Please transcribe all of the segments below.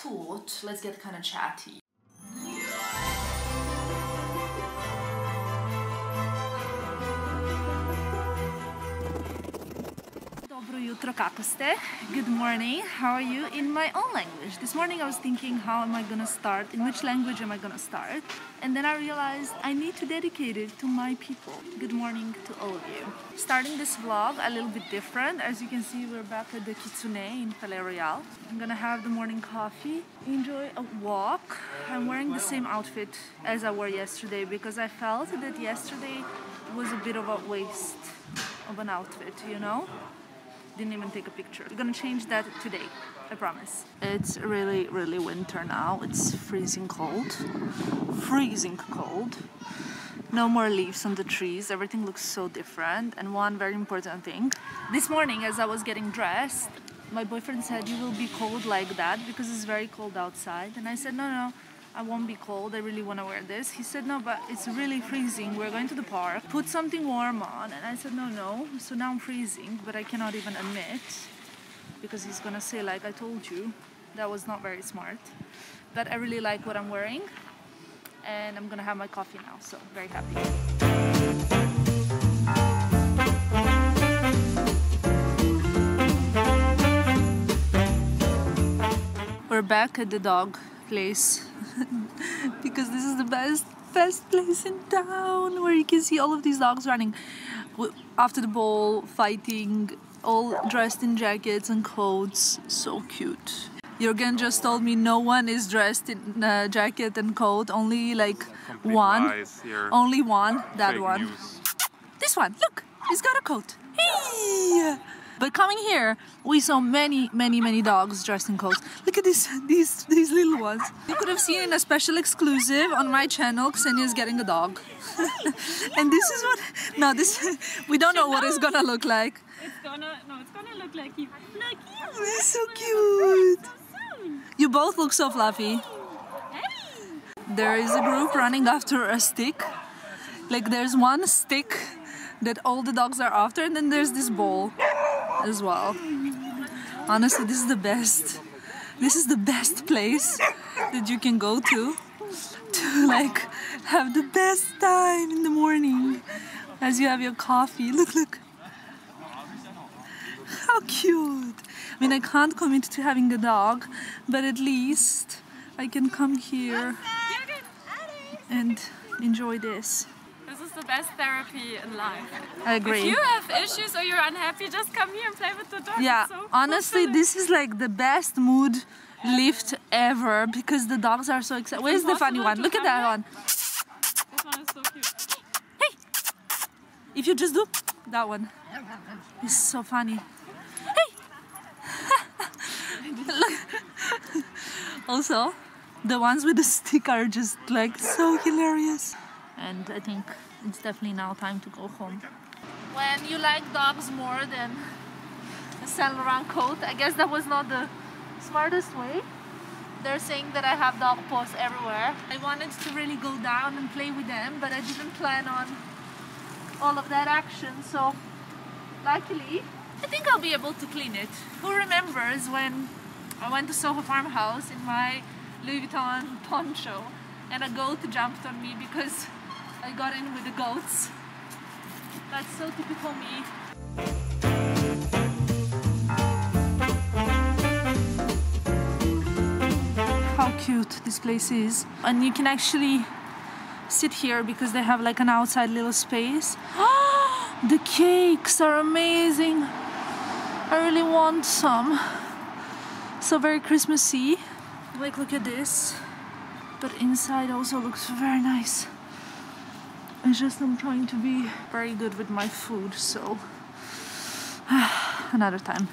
thought, let's get kind of chatty. Dobro jutro, kako ste? Good morning, how are you? In my own language. This morning I was thinking, how am I gonna start? In which language am I gonna start? And then I realized I need to dedicate it to my people. Good morning to all of you. Starting this vlog a little bit different. As you can see, we're back at the Chaumet in Palais Royal. I'm gonna have the morning coffee, enjoy a walk. I'm wearing the same outfit as I wore yesterday because I felt that yesterday was a bit of a waste of an outfit, you know? Didn't even take a picture. We're gonna change that today, I promise. It's really, really winter now. It's freezing cold. Freezing cold. No more leaves on the trees. Everything looks so different. And one very important thing. This morning, as I was getting dressed, my boyfriend said, "You will be cold like that because it's very cold outside." And I said, no, I won't be cold. I really want to wear this. He said, "No, but it's really freezing. We're going to the park. Put something warm on." And I said, no. So now I'm freezing, but I cannot even admit because he's gonna say, like, "I told you." That was not very smart. But I really like what I'm wearing, and I'm gonna have my coffee now. So very happy. We're back at the dog place because this is the best place in town where you can see all of these dogs running after the ball, fighting, all dressed in jackets and coats. So cute. Jürgen just told me no one is dressed in a jacket and coat, only like one. Only one, that fake one. News. This one, look, he's got a coat. Hey! But coming here, we saw many dogs dressed in coats. Look at these little ones. You could have seen in a special exclusive on my channel, Ksenia's getting a dog. And this is what, no, this, we don't know what it's gonna look like. It's gonna look like you. Look, you. It's so cute. So soon. You both look so fluffy. Hey. There is a group running after a stick. Like there's one stick that all the dogs are after, and then there's this ball as well. Honestly, this is the best. This is the best place that you can go to like have the best time in the morning as you have your coffee. Look. How cute. I mean, I can't commit to having a dog, but at least I can come here and enjoy this. This is the best therapy in life. I agree. If you have issues or you're unhappy, just come here and play with the dog. Yeah, so honestly, this is like the best mood lift ever because the dogs are so excited. Where's the funny one? Look at that one. This one is so cute. Hey! If you just do that one. It's so funny. Hey! Look. Also, the ones with the stick are just like so hilarious. And I think it's definitely now time to go home. When you like dogs more than a Saint Laurent coat, I guess that was not the smartest way. They're saying that I have dog paws everywhere. I wanted to really go down and play with them, but I didn't plan on all of that action, so luckily I think I'll be able to clean it. Who remembers when I went to Soho Farmhouse in my Louis Vuitton poncho and a goat jumped on me because I got in with the goats? That's so typical me. How cute this place is. And you can actually sit here because they have like an outside little space. The cakes are amazing. I really want some. So very Christmassy. Like, look at this. But inside also looks very nice. It's just I'm trying to be very good with my food, so another time.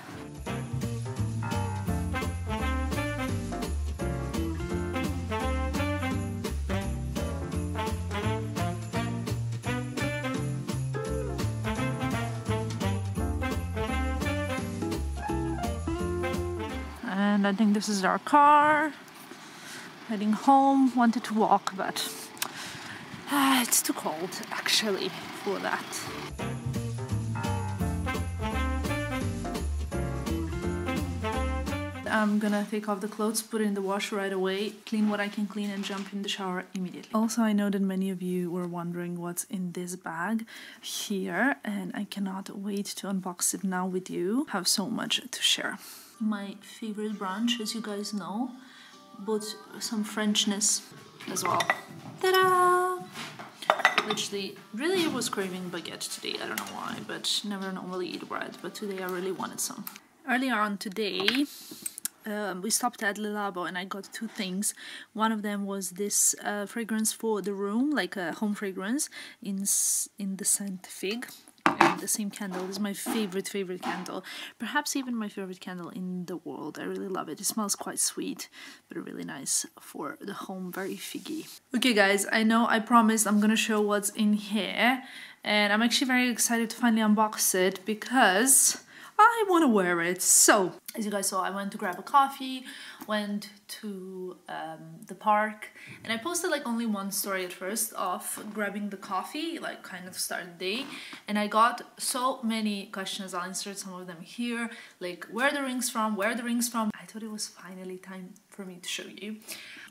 And I think this is our car. Heading home. Wanted to walk, but it's too cold actually for that. I'm gonna take off the clothes, put it in the wash right away, clean what I can clean, and jump in the shower immediately. Also, I know that many of you were wondering what's in this bag here, and I cannot wait to unbox it now with you. I have so much to share. My favorite brunch, as you guys know, but some Frenchness as well. Ta-da! Literally, really was craving baguette today. I don't know why, but never normally eat bread, but today I really wanted some. Earlier on today, we stopped at Le Labo and I got two things. One of them was this fragrance for the room, like a home fragrance in the scent Fig. And the same candle. This is my favorite candle, perhaps even my favorite candle in the world. I really love it. It smells quite sweet, but really nice for the home, very figgy. Okay guys, I know I promised I'm gonna show what's in here, and I'm actually very excited to finally unbox it because I want to wear it. So, as you guys saw, I went to grab a coffee, went to the park, and I posted like only one story at first of grabbing the coffee, like kind of start the day, and I got so many questions. I'll insert some of them here, like where are the rings from, where are the rings from. I thought it was finally time for me to show you.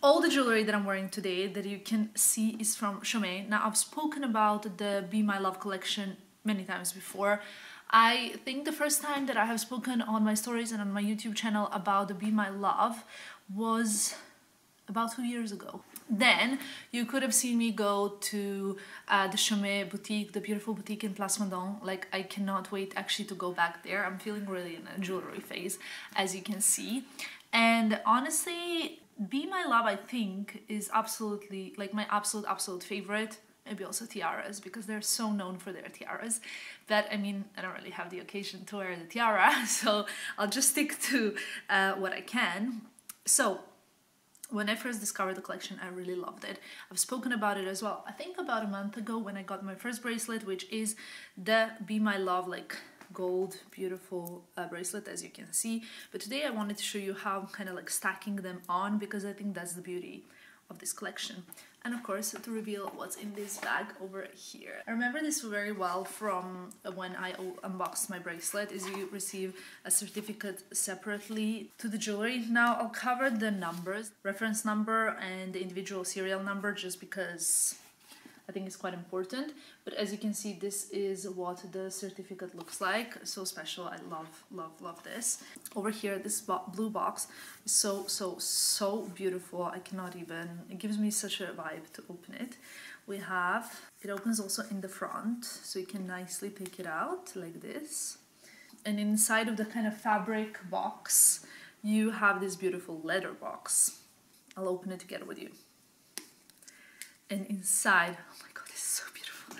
All the jewelry that I'm wearing today that you can see is from Chaumet. Now, I've spoken about the Be My Love collection many times before. I think the first time that I have spoken on my stories and on my YouTube channel about the Be My Love was about 2 years ago. Then you could have seen me go to the Chaumet boutique, the beautiful boutique in Place Vendôme. Like, I cannot wait actually to go back there. I'm feeling really in a jewelry phase, as you can see. And honestly, Be My Love, I think, is absolutely like my absolute favorite. Maybe also tiaras, because they're so known for their tiaras. But I mean, I don't really have the occasion to wear the tiara, so I'll just stick to what I can. So, when I first discovered the collection, I really loved it. I've spoken about it as well, I think about a month ago, when I got my first bracelet, which is the Be My Love, like gold, beautiful bracelet, as you can see. But today I wanted to show you how I'm kind of like stacking them on, because I think that's the beauty of this collection. And of course, to reveal what's in this bag over here. I remember this very well from when I unboxed my bracelet, is you receive a certificate separately to the jewelry. Now I'll cover the numbers, reference number and the individual serial number, just because I think it's quite important. But as you can see, this is what the certificate looks like. So special. I love this. Over here, this blue box is so beautiful. I cannot even, it gives me such a vibe to open it. We have, it opens also in the front, so you can nicely take it out like this. And inside of the kind of fabric box, you have this beautiful leather box. I'll open it together with you. And inside, oh my god, this is so beautiful.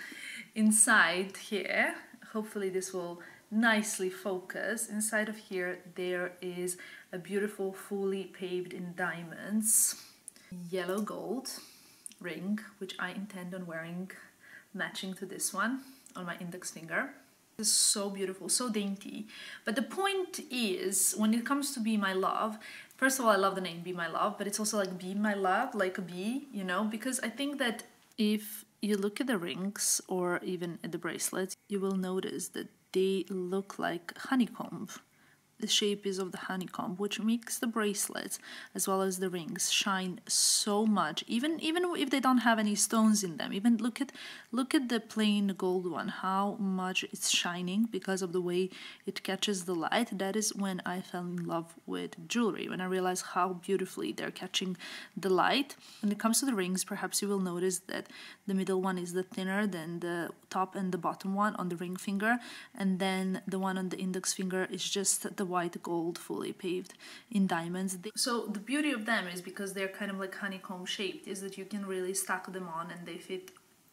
Inside here, hopefully this will nicely focus. Inside of here, there is a beautiful, fully paved in diamonds, yellow gold ring, which I intend on wearing matching to this one on my index finger. This is so beautiful, so dainty. But the point is, when it comes to Be My Love, first of all, I love the name Be My Love, but it's also like Be My Love, like a bee, you know, because I think that if you look at the rings or even at the bracelets, you will notice that they look like honeycomb. The shape is of the honeycomb, which makes the bracelets as well as the rings shine so much, even if they don't have any stones in them. Even look at the plain gold one, how much it's shining because of the way it catches the light. That is when I fell in love with jewelry, when I realized how beautifully they're catching the light. When it comes to the rings, perhaps you will notice that the middle one is the thinner than the top and the bottom one on the ring finger, and then the one on the index finger is just the white gold fully paved in diamonds. So the beauty of them is, because they're kind of like honeycomb shaped, is that you can really stack them on and they fit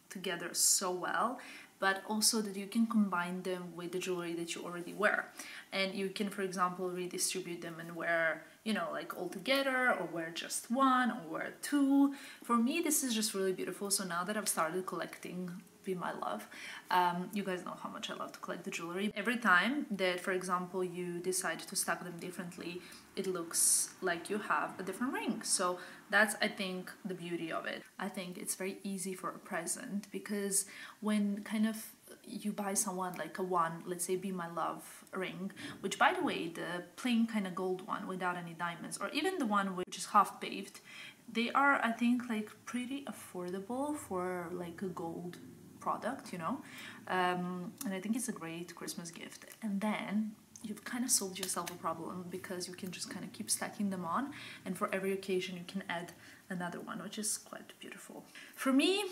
together so well, but also that you can combine them with the jewelry that you already wear, and you can, for example, redistribute them and wear, you know, like all together, or wear just one, or wear two. For me, this is just really beautiful. So now that I've started collecting Be My Love, you guys know how much I love to collect the jewelry. Every time that, for example, you decide to stack them differently, it looks like you have a different ring. So that's, I think, the beauty of it. I think it's very easy for a present, because when kind of you buy someone like a one, let's say Be My Love ring, which by the way, the plain kind of gold one without any diamonds, or even the one which is half paved, they are, I think, like pretty affordable for like a gold product, you know. And I think it's a great Christmas gift. And then you've kind of solved yourself a problem, because you can just kind of keep stacking them on, and for every occasion you can add another one, which is quite beautiful. For me,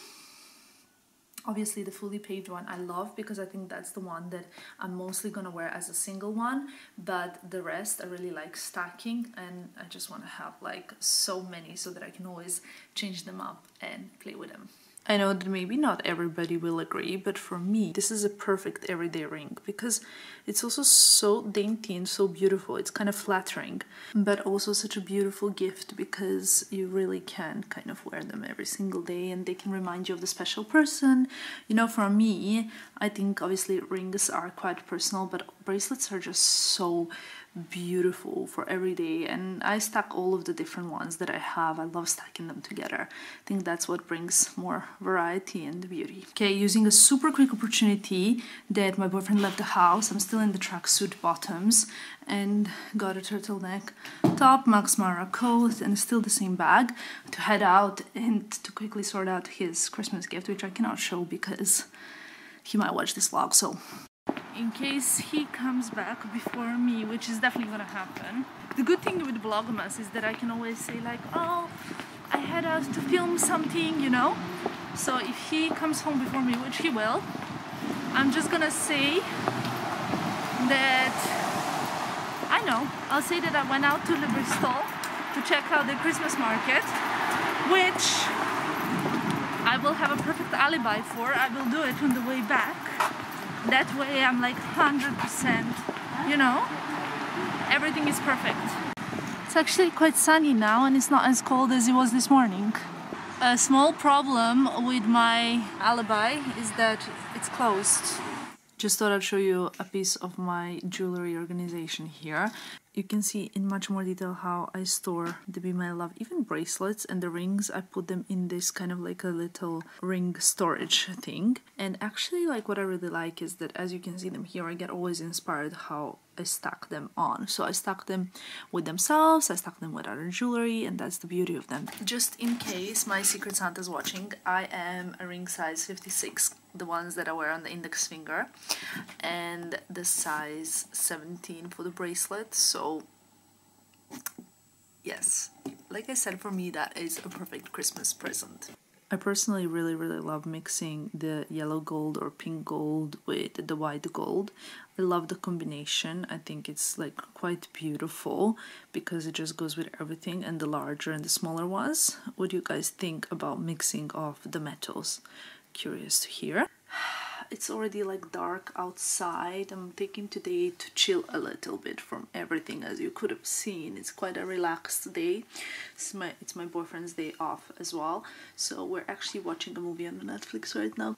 obviously the fully paved one I love, because I think that's the one that I'm mostly gonna wear as a single one, but the rest I really like stacking, and I just want to have like so many so that I can always change them up and play with them. I know that maybe not everybody will agree, but for me this is a perfect everyday ring, because it's also so dainty and so beautiful. It's kind of flattering, but also such a beautiful gift, because you really can kind of wear them every single day and they can remind you of the special person. You know, for me, I think obviously rings are quite personal, but bracelets are just so beautiful for every day, and I stack all of the different ones that I have. I love stacking them together. I think that's what brings more variety and beauty. Okay, using a super quick opportunity that my boyfriend left the house, I'm still in the tracksuit bottoms and got a turtleneck top, Max Mara coat, and still the same bag to head out and to quickly sort out his Christmas gift, which I cannot show because he might watch this vlog, so in case he comes back before me, which is definitely gonna happen. The good thing with Vlogmas is that I can always say like, oh, I had out to film something, you know? So if he comes home before me, which he will, I'm just gonna say that, I know, I'll say that I went out to Bristol to check out the Christmas market, which I will have a perfect alibi for. I will do it on the way back. That way I'm like 100%, you know, everything is perfect. It's actually quite sunny now and it's not as cold as it was this morning. A small problem with my alibi is that it's closed. Just thought I'd show you a piece of my jewelry organization here. You can see in much more detail how I store the Be My Love, even bracelets and the rings. I put them in this kind of like a little ring storage thing. And actually, like, what I really like is that, as you can see them here, I get always inspired how I stack them on. So I stack them with themselves, I stack them with other jewelry, and that's the beauty of them. Just in case my Secret Santa's watching, I am a ring size 56, the ones that I wear on the index finger, and the size 17 for the bracelet. So yes, like I said, for me that is a perfect Christmas present. I personally really love mixing the yellow gold or pink gold with the white gold. I love the combination. I think it's like quite beautiful because it just goes with everything, and the larger and the smaller ones. What do you guys think about mixing of the metals? Curious to hear. It's already like dark outside. I'm taking today to chill a little bit from everything, as you could have seen. It's quite a relaxed day. It's my boyfriend's day off as well, so we're actually watching a movie on Netflix right now.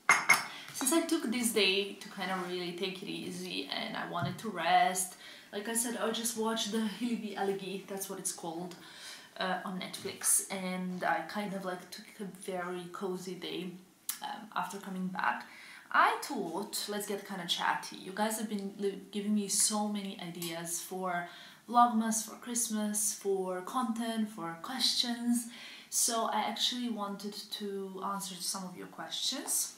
Since I took this day to kind of really take it easy and I wanted to rest, like I said, I'll just watch the alibi, that's what it's called, on Netflix, and I kind of like took a very cozy day after coming back. I thought, let's get kind of chatty. You guys have been giving me so many ideas for Vlogmas, for Christmas, for content, for questions. So I actually wanted to answer some of your questions.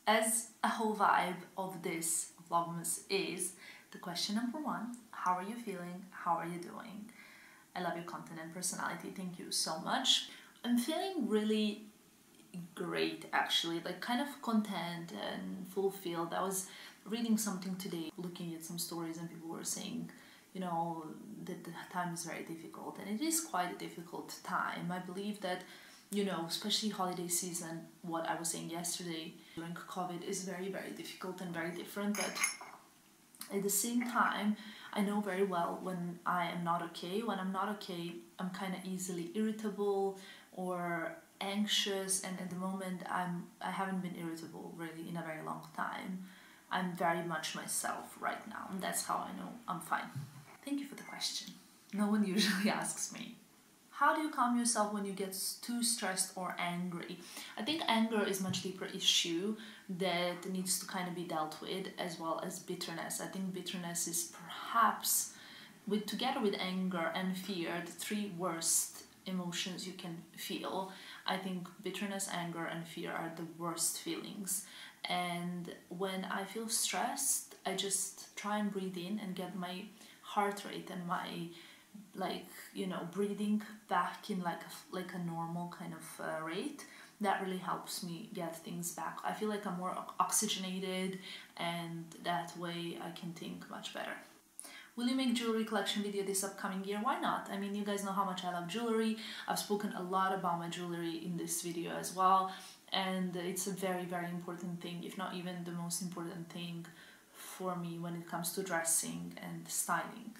As a whole vibe of this Vlogmas is the question number one: how are you feeling? How are you doing? I love your content and personality. Thank you so much. I'm feeling really great, actually, like kind of content and fulfilled. I was reading something today, looking at some stories, and people were saying, you know, that the time is very difficult, and it is quite a difficult time. I believe that, you know, especially holiday season, what I was saying yesterday during COVID is very difficult and very different, but at the same time I know very well when I am not okay. When I'm not okay, I'm kind of easily irritable or anxious, and at the moment I haven't been irritable really in a very long time. I'm very much myself right now, and that's how I know I'm fine. Thank you for the question. No one usually asks me How do you calm yourself when you get too stressed or angry? I think anger is a much deeper issue that needs to kind of be dealt with, as well as bitterness. I think bitterness is perhaps, together with anger and fear, the three worst emotions you can feel. I think bitterness, anger, and fear are the worst feelings. And when I feel stressed, I just try and breathe in and get my heart rate and my, like, you know, breathing back in like a normal kind of rate. That really helps me get things back. I feel like I'm more oxygenated, and that way I can think much better. Will you make jewelry collection video this upcoming year? Why not? I mean, you guys know how much I love jewelry. I've spoken a lot about my jewelry in this video as well, and it's a very, very important thing, if not even the most important thing for me when it comes to dressing and styling.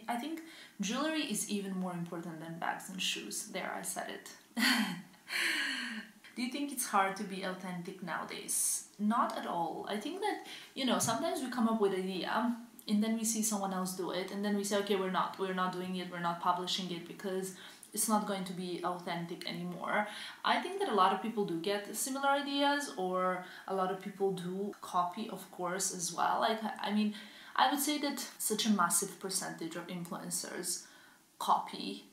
I think jewelry is even more important than bags and shoes. There, I said it. Do you think it's hard to be authentic nowadays? Not at all. I think that, you know, sometimes we come up with an idea and then we see someone else do it, and then we say, okay, we're not doing it, we're not publishing it because it's not going to be authentic anymore. I think that a lot of people do get similar ideas, or a lot of people do copy, of course, as well. Like, I mean, I would say that such a massive percentage of influencers copy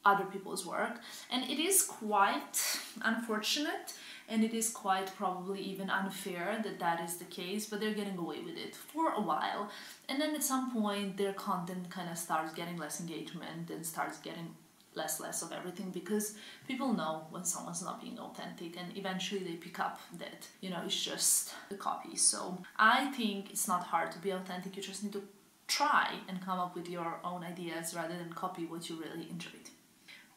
other people's work, and it is quite unfortunate, and it is quite probably even unfair that that is the case, but they're getting away with it for a while, and then at some point their content kind of starts getting less engagement and starts getting less of everything, because people know when someone's not being authentic, and eventually they pick up that, you know, it's just a copy. So I think it's not hard to be authentic. You just need to try and come up with your own ideas rather than copy what you really enjoyed.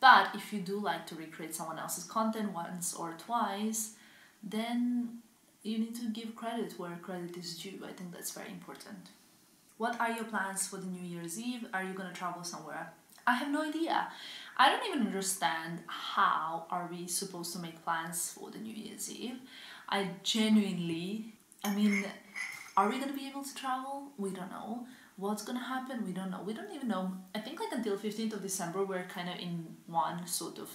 But if you do like to recreate someone else's content once or twice, then you need to give credit where credit is due. I think that's very important. What are your plans for the New Year's Eve? Are you going to travel somewhere? I have no idea. I don't even understand how are we supposed to make plans for the New Year's Eve. I genuinely, I mean, are we going to be able to travel? We don't know. What's going to happen? We don't know. We don't even know. I think like until 15th of December, we're kind of in one sort of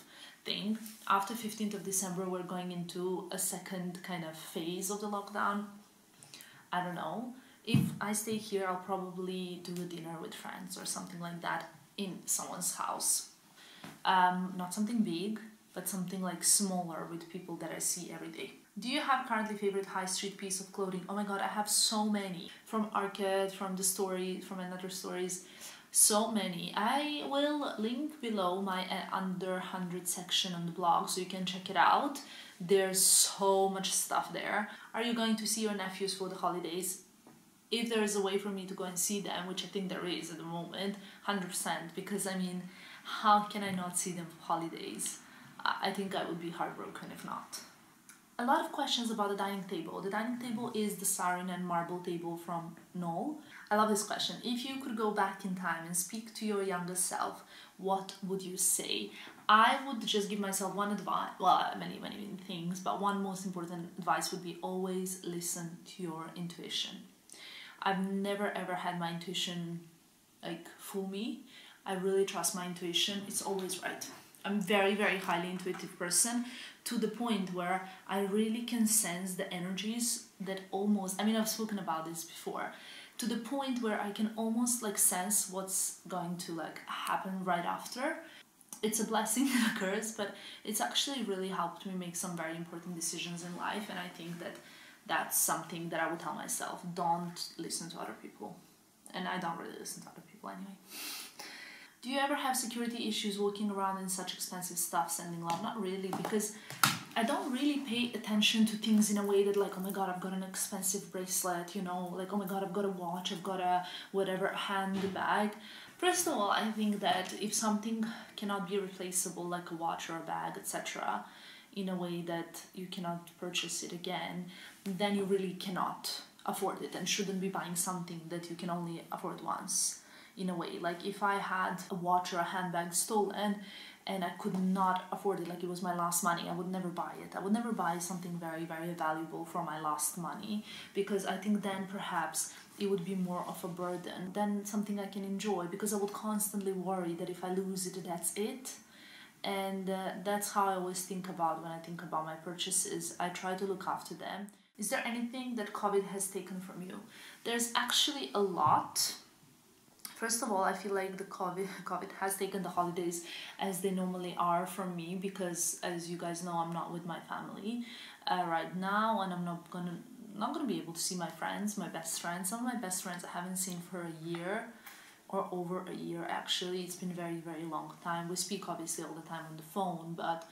thing. After 15th of December, we're going into a second kind of phase of the lockdown. I don't know. If I stay here, I'll probably do a dinner with friends or something like that in someone's house. Not something big, but something like smaller with people that I see every day. Do you have currently favorite high street piece of clothing? Oh my god, I have so many. From Arcade, from the story, from another stories, so many. I will link below my under 100 section on the blog so you can check it out. There's so much stuff there. Are you going to see your nephews for the holidays? If there is a way for me to go and see them, which I think there is at the moment, 100%, because I mean, how can I not see them for holidays? I think I would be heartbroken if not. A lot of questions about the dining table. The dining table is the sarin and marble table from Knoll. I love this question. If you could go back in time and speak to your younger self, what would you say? I would just give myself one advice, well, many things, but one most important advice would be always listen to your intuition. I've never ever had my intuition like fool me. I really trust my intuition. It's always right. I'm very, very highly intuitive person, to the point where I really can sense the energies that almost, I mean, I've spoken about this before, to the point where I can almost like sense what's going to like happen right after. It's a blessing and a curse, but it's actually really helped me make some very important decisions in life, and I think that that's something that I would tell myself. Don't listen to other people. And I don't really listen to other people anyway. Do you ever have security issues walking around in such expensive stuff, sending love? Not really, because I don't really pay attention to things in a way that like, oh my god, I've got an expensive bracelet, you know, like, oh my god, I've got a watch, I've got a whatever handbag. First of all, I think that if something cannot be replaceable, like a watch or a bag, etc., in a way that you cannot purchase it again, then you really cannot afford it and shouldn't be buying something that you can only afford once. In a way, like if I had a watch or a handbag stolen and I could not afford it, like it was my last money, I would never buy it. I would never buy something very, very valuable for my last money, because I think then perhaps it would be more of a burden than something I can enjoy, because I would constantly worry that if I lose it, that's it. And that's how I always think about when I think about my purchases. I try to look after them. Is there anything that COVID has taken from you? There's actually a lot. First of all, I feel like the COVID has taken the holidays as they normally are from me, because as you guys know, I'm not with my family right now, and I'm not gonna be able to see my friends, my best friends. Some of my best friends I haven't seen for a year, or over a year actually. It's been very, very long time. We speak obviously all the time on the phone, but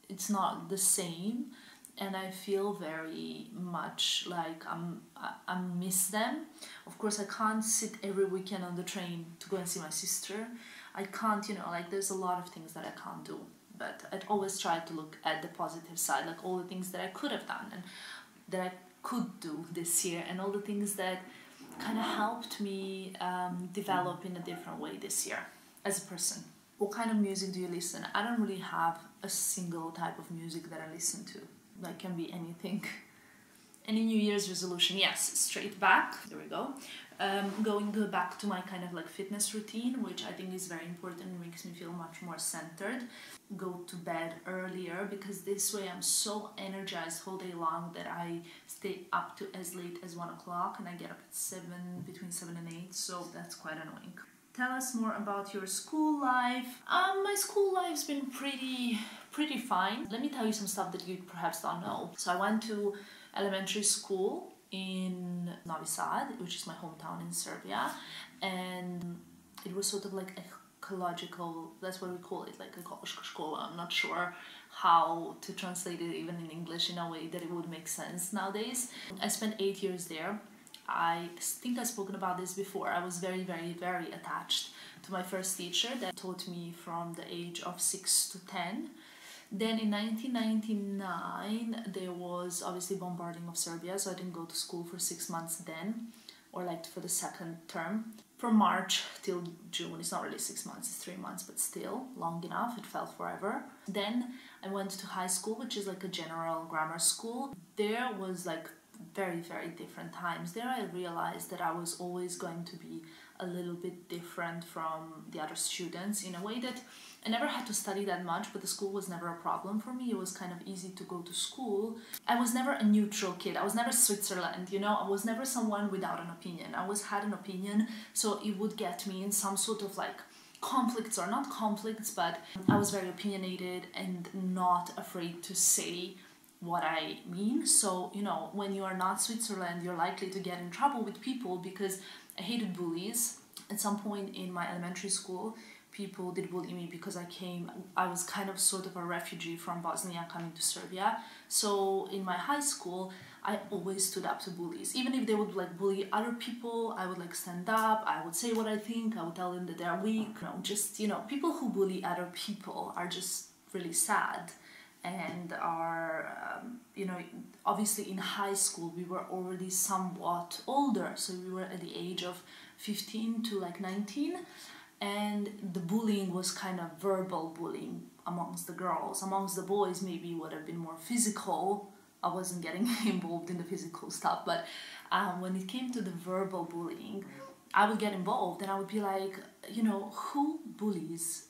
it's not the same. And I feel very much like I miss them. Of course, I can't sit every weekend on the train to go and see my sister. I can't, you know, like there's a lot of things that I can't do. But I'd always try to look at the positive side, like all the things that I could have done and that I could do this year, and all the things that kind of helped me develop in a different way this year as a person. What kind of music do you listen? I don't really have a single type of music that I listen to. That can be anything. Any New Year's resolution? Yes, straight back. There we go. Going back to my kind of like fitness routine, which I think is very important and makes me feel much more centered. Go to bed earlier, because this way I'm so energized all day long that I stay up to as late as 1 o'clock, and I get up at 7, between 7 and 8, so that's quite annoying. Tell us more about your school life. My school life's been pretty fine. Let me tell you some stuff that you perhaps don't know. So I went to elementary school in Novi Sad, which is my hometown in Serbia, and it was sort of like ecological, that's what we call it, like ekološka škola. I'm not sure how to translate it even in English in a way that it would make sense nowadays. I spent 8 years there. I think I've spoken about this before. I was very, very, very attached to my first teacher that taught me from the age of 6 to 10. Then in 1999, there was obviously bombarding of Serbia, so I didn't go to school for 6 months then, or like for the second term. From March till June, it's not really 6 months, it's 3 months, but still long enough, it felt forever. Then I went to high school, which is like a general grammar school. There was like very, very different times. There I realized that I was always going to be a little bit different from the other students, in a way that I never had to study that much, but the school was never a problem for me. It was kind of easy to go to school. I was never a neutral kid. I was never Switzerland, you know. I was never someone without an opinion. I always had an opinion, so it would get me in some sort of like conflicts, or not conflicts, but I was very opinionated and not afraid to say what I mean. So, you know, when you are not Switzerland, you're likely to get in trouble with people, because I hated bullies. At some point in my elementary school, people did bully me because I was kind of sort of a refugee from Bosnia coming to Serbia. So in my high school, I always stood up to bullies. Even if they would like bully other people, I would like stand up, I would say what I think, I would tell them that they're weak. You know, just, you know, people who bully other people are just really sad. And are, you know, obviously in high school we were already somewhat older, so we were at the age of 15 to like 19, and the bullying was kind of verbal bullying amongst the girls. Amongst the boys maybe it would have been more physical. I wasn't getting involved in the physical stuff, but when it came to the verbal bullying, I would get involved, and I would be like, you know, who bullies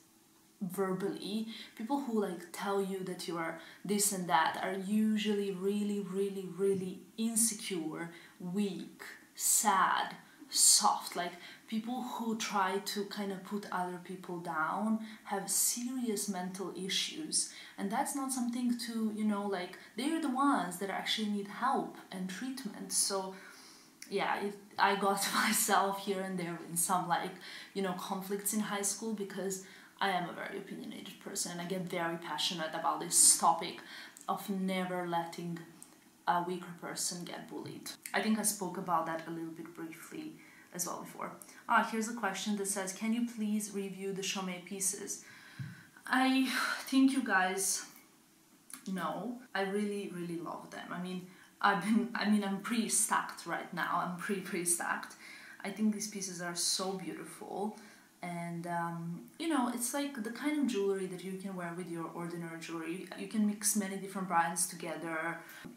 verbally? People who like tell you that you are this and that are usually really, really, really insecure, weak, sad, soft. Like people who try to kind of put other people down have serious mental issues, and that's not something to, you know, like they're the ones that actually need help and treatment. So yeah, I got myself here and there in some like, you know, conflicts in high school, because I am a very opinionated person and I get very passionate about this topic of never letting a weaker person get bullied. I think I spoke about that a little bit briefly as well before. Here's a question that says, can you please review the Chaumet pieces? I think you guys know, I really, really love them. I mean, I'm pretty stacked right now. I'm pretty stacked. I think these pieces are so beautiful. And, you know, it's like the kind of jewelry that you can wear with your ordinary jewelry. You can mix many different brands together.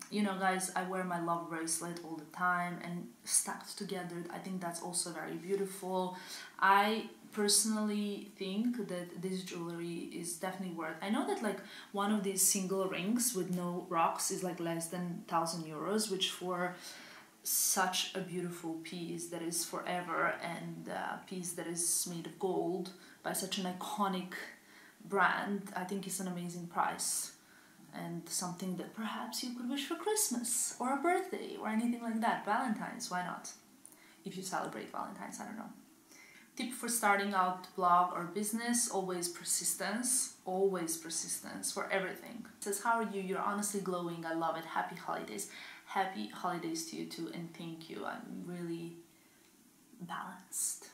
You know, guys, I wear my love bracelet all the time, and stacked together, I think that's also very beautiful. I personally think that this jewelry is definitely worth. I know that like one of these single rings with no rocks is like less than 1,000 euros, which for such a beautiful piece that is forever and a piece that is made of gold by such an iconic brand, I think is an amazing price and something that perhaps you could wish for Christmas or a birthday or anything like that. Valentine's, why not? If you celebrate Valentine's, I don't know. Tip for starting out blog or business, always persistence for everything. It says, how are you? You're honestly glowing. I love it. Happy holidays. Happy holidays to you too, and thank you. I'm really balanced.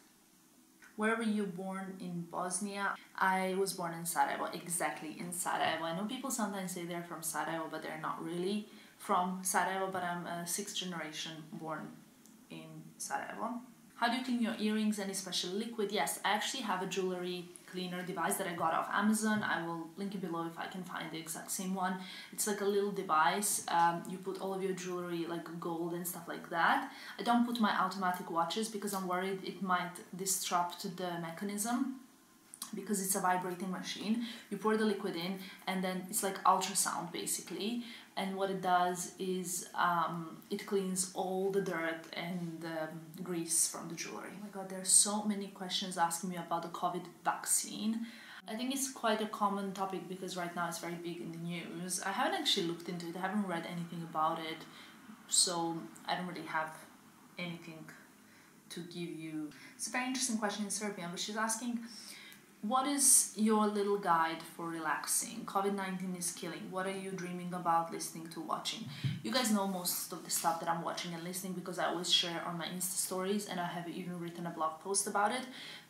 Where were you born? In Bosnia? I was born in Sarajevo, exactly in Sarajevo. I know people sometimes say they're from Sarajevo, but they're not really from Sarajevo, but I'm a 6th generation born in Sarajevo. How do you clean your earrings? Any special liquid? Yes, I actually have a jewelry cleaner device that I got off Amazon. I will link it below if I can find the exact same one. It's like a little device. You put all of your jewelry, like gold and stuff like that. I don't put my automatic watches because I'm worried it might disrupt the mechanism, because it's a vibrating machine. You pour the liquid in and then it's like ultrasound basically, and what it does is it cleans all the dirt and grease from the jewelry. Oh my god, there are so many questions asking me about the COVID vaccine. I think it's quite a common topic because right now it's very big in the news. I haven't actually looked into it, I haven't read anything about it, so I don't really have anything to give you. It's a very interesting question in Serbian, but she's asking, what is your little guide for relaxing? COVID-19 is killing. What are you dreaming about, listening to, watching? You guys know most of the stuff that I'm watching and listening because I always share on my Insta stories, and I have even written a blog post about it.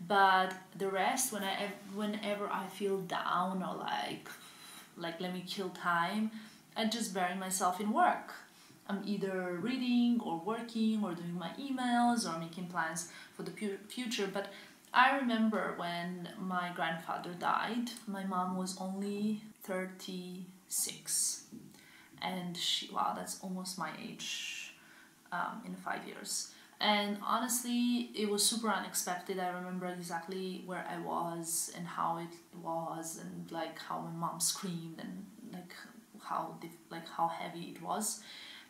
But the rest, whenever I feel down or like let me kill time, I just bury myself in work. I'm either reading or working or doing my emails or making plans for the future. But I remember when my grandfather died, my mom was only 36, and wow, that's almost my age in 5 years. And honestly, it was super unexpected. I remember exactly where I was and how it was, and like how my mom screamed and like how heavy it was.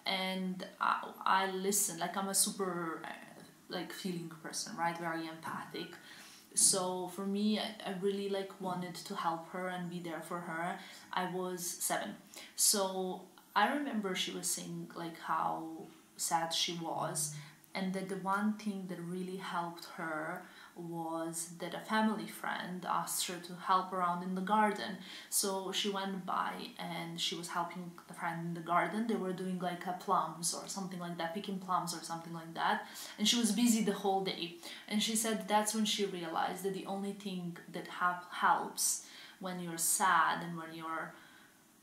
And I listened. Like, I'm a super like feeling person, right? Very empathic. So for me, I really like wanted to help her and be there for her. I was 7. So I remember she was saying like how sad she was, and that the one thing that really helped her was that a family friend asked her to help around in the garden. So she went by and she was helping a friend in the garden. They were doing like plums or something like that, picking plums or something like that, and she was busy the whole day. And she said that's when she realized that the only thing that helps when you're sad and when you're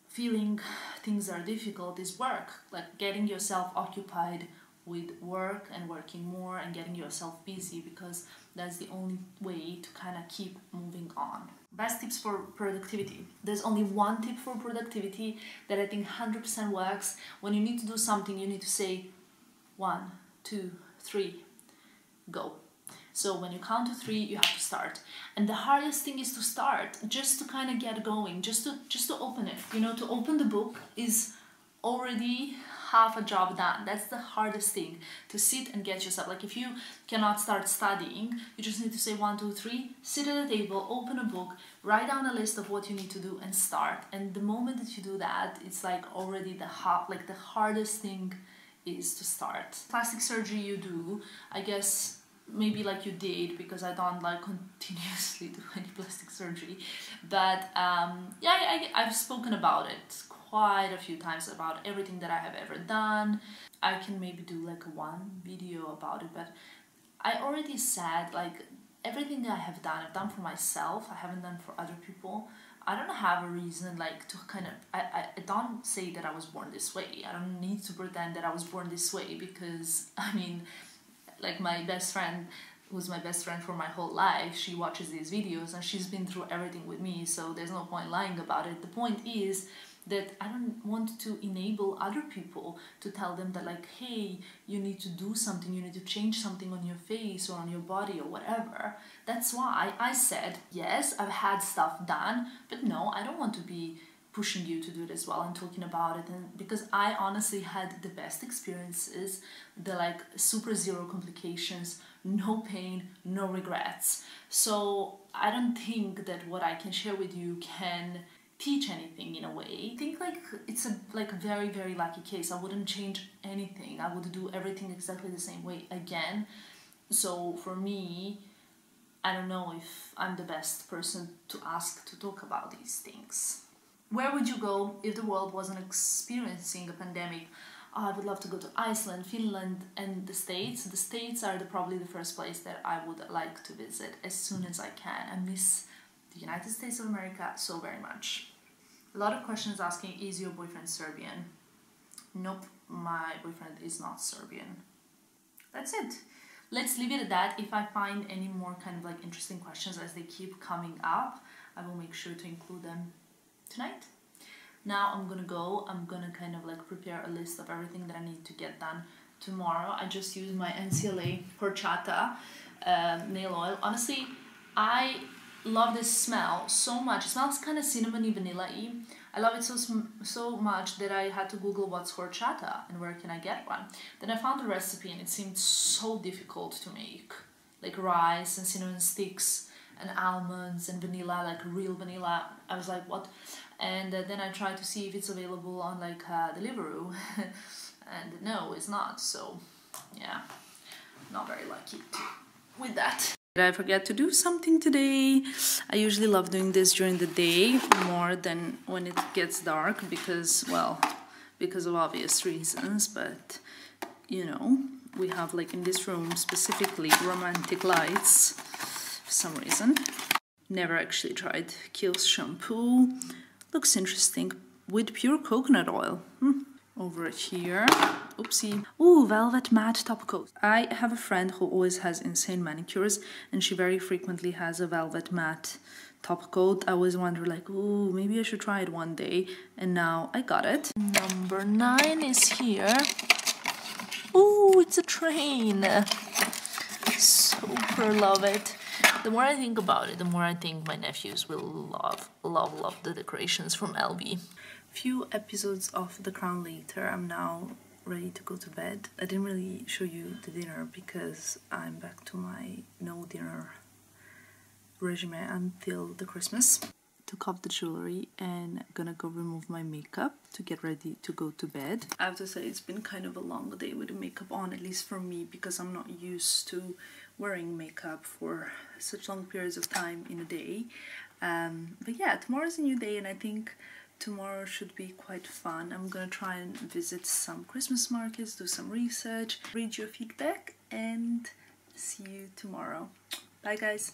feeling things are difficult is work, like getting yourself occupied with work and working more and getting yourself busy, because that's the only way to kind of keep moving on. Best tips for productivity. There's only one tip for productivity that I think 100% works. When you need to do something, you need to say 1, 2, 3, go. So when you count to 3, you have to start. And the hardest thing is to start, just to kind of get going, just to open it. You know, to open the book is already half a job done. That's the hardest thing, to sit and get yourself, like if you cannot start studying, you just need to say 1, 2, 3, sit at a table, open a book, write down a list of what you need to do and start. And the moment that you do that, it's like already the hardest thing is to start. Plastic surgery you do, I guess maybe like you did, because I don't like continuously do any plastic surgery, but yeah, I've spoken about it quite a few times about everything that I have ever done. I can maybe do like one video about it, but I already said like everything that I have done, I've done for myself. I haven't done for other people. I don't have a reason like to kind of, I don't say that I was born this way. I don't need to pretend that I was born this way, because I mean, like my best friend, who's my best friend for my whole life, she watches these videos and she's been through everything with me, so there's no point lying about it. The point is that I don't want to enable other people to tell them that like, hey, you need to do something, you need to change something on your face or on your body or whatever. That's why I said, yes, I've had stuff done, but no, I don't want to be pushing you to do it as well and talking about it, and because I honestly had the best experiences, the like super zero complications, no pain, no regrets. So I don't think that what I can share with you can teach anything in a way. I think like it's a like very, very lucky case. I wouldn't change anything. I would do everything exactly the same way again. So for me, I don't know if I'm the best person to ask to talk about these things. Where would you go if the world wasn't experiencing a pandemic? I would love to go to Iceland, Finland, and the States. The States are probably the first place that I would like to visit as soon as I can. I miss the United States of America so very much. A lot of questions asking, is your boyfriend Serbian? Nope, my boyfriend is not Serbian. That's it. Let's leave it at that. If I find any more kind of like interesting questions as they keep coming up, I will make sure to include them tonight. Now I'm gonna kind of like prepare a list of everything that I need to get done tomorrow. I just used my NCLA horchata nail oil. Honestly, I love this smell so much. It smells kind of cinnamony vanilla-y. I love it so much that I had to Google what's horchata and where can I get one. Then I found the recipe and it seemed so difficult to make, like rice and cinnamon sticks and almonds and vanilla, like real vanilla. I was like, what? And then I tried to see if it's available on like Deliveroo and no, it's not. So yeah, not very lucky with that. Did I forget to do something today? I usually love doing this during the day more than when it gets dark because, well, because of obvious reasons, but you know, we have like in this room specifically romantic lights for some reason. Never actually tried Kiehl's shampoo. Looks interesting with pure coconut oil. Over here, oopsie. Ooh, velvet matte top coat. I have a friend who always has insane manicures and she very frequently has a velvet matte top coat. I always wonder like, ooh, maybe I should try it one day, and now I got it. Number 9 is here. Ooh, it's a train. Super love it. The more I think about it, the more I think my nephews will love the decorations from Albi. Few episodes of The Crown later, I'm now ready to go to bed. I didn't really show you the dinner because I'm back to my no dinner regime until the Christmas. Took off the jewelry and gonna go remove my makeup to get ready to go to bed. I have to say it's been kind of a long day with the makeup on, at least for me, because I'm not used to wearing makeup for such long periods of time in a day. But yeah, tomorrow's a new day and I think tomorrow should be quite fun. I'm gonna try and visit some Christmas markets, do some research, read your feedback, and see you tomorrow. Bye guys!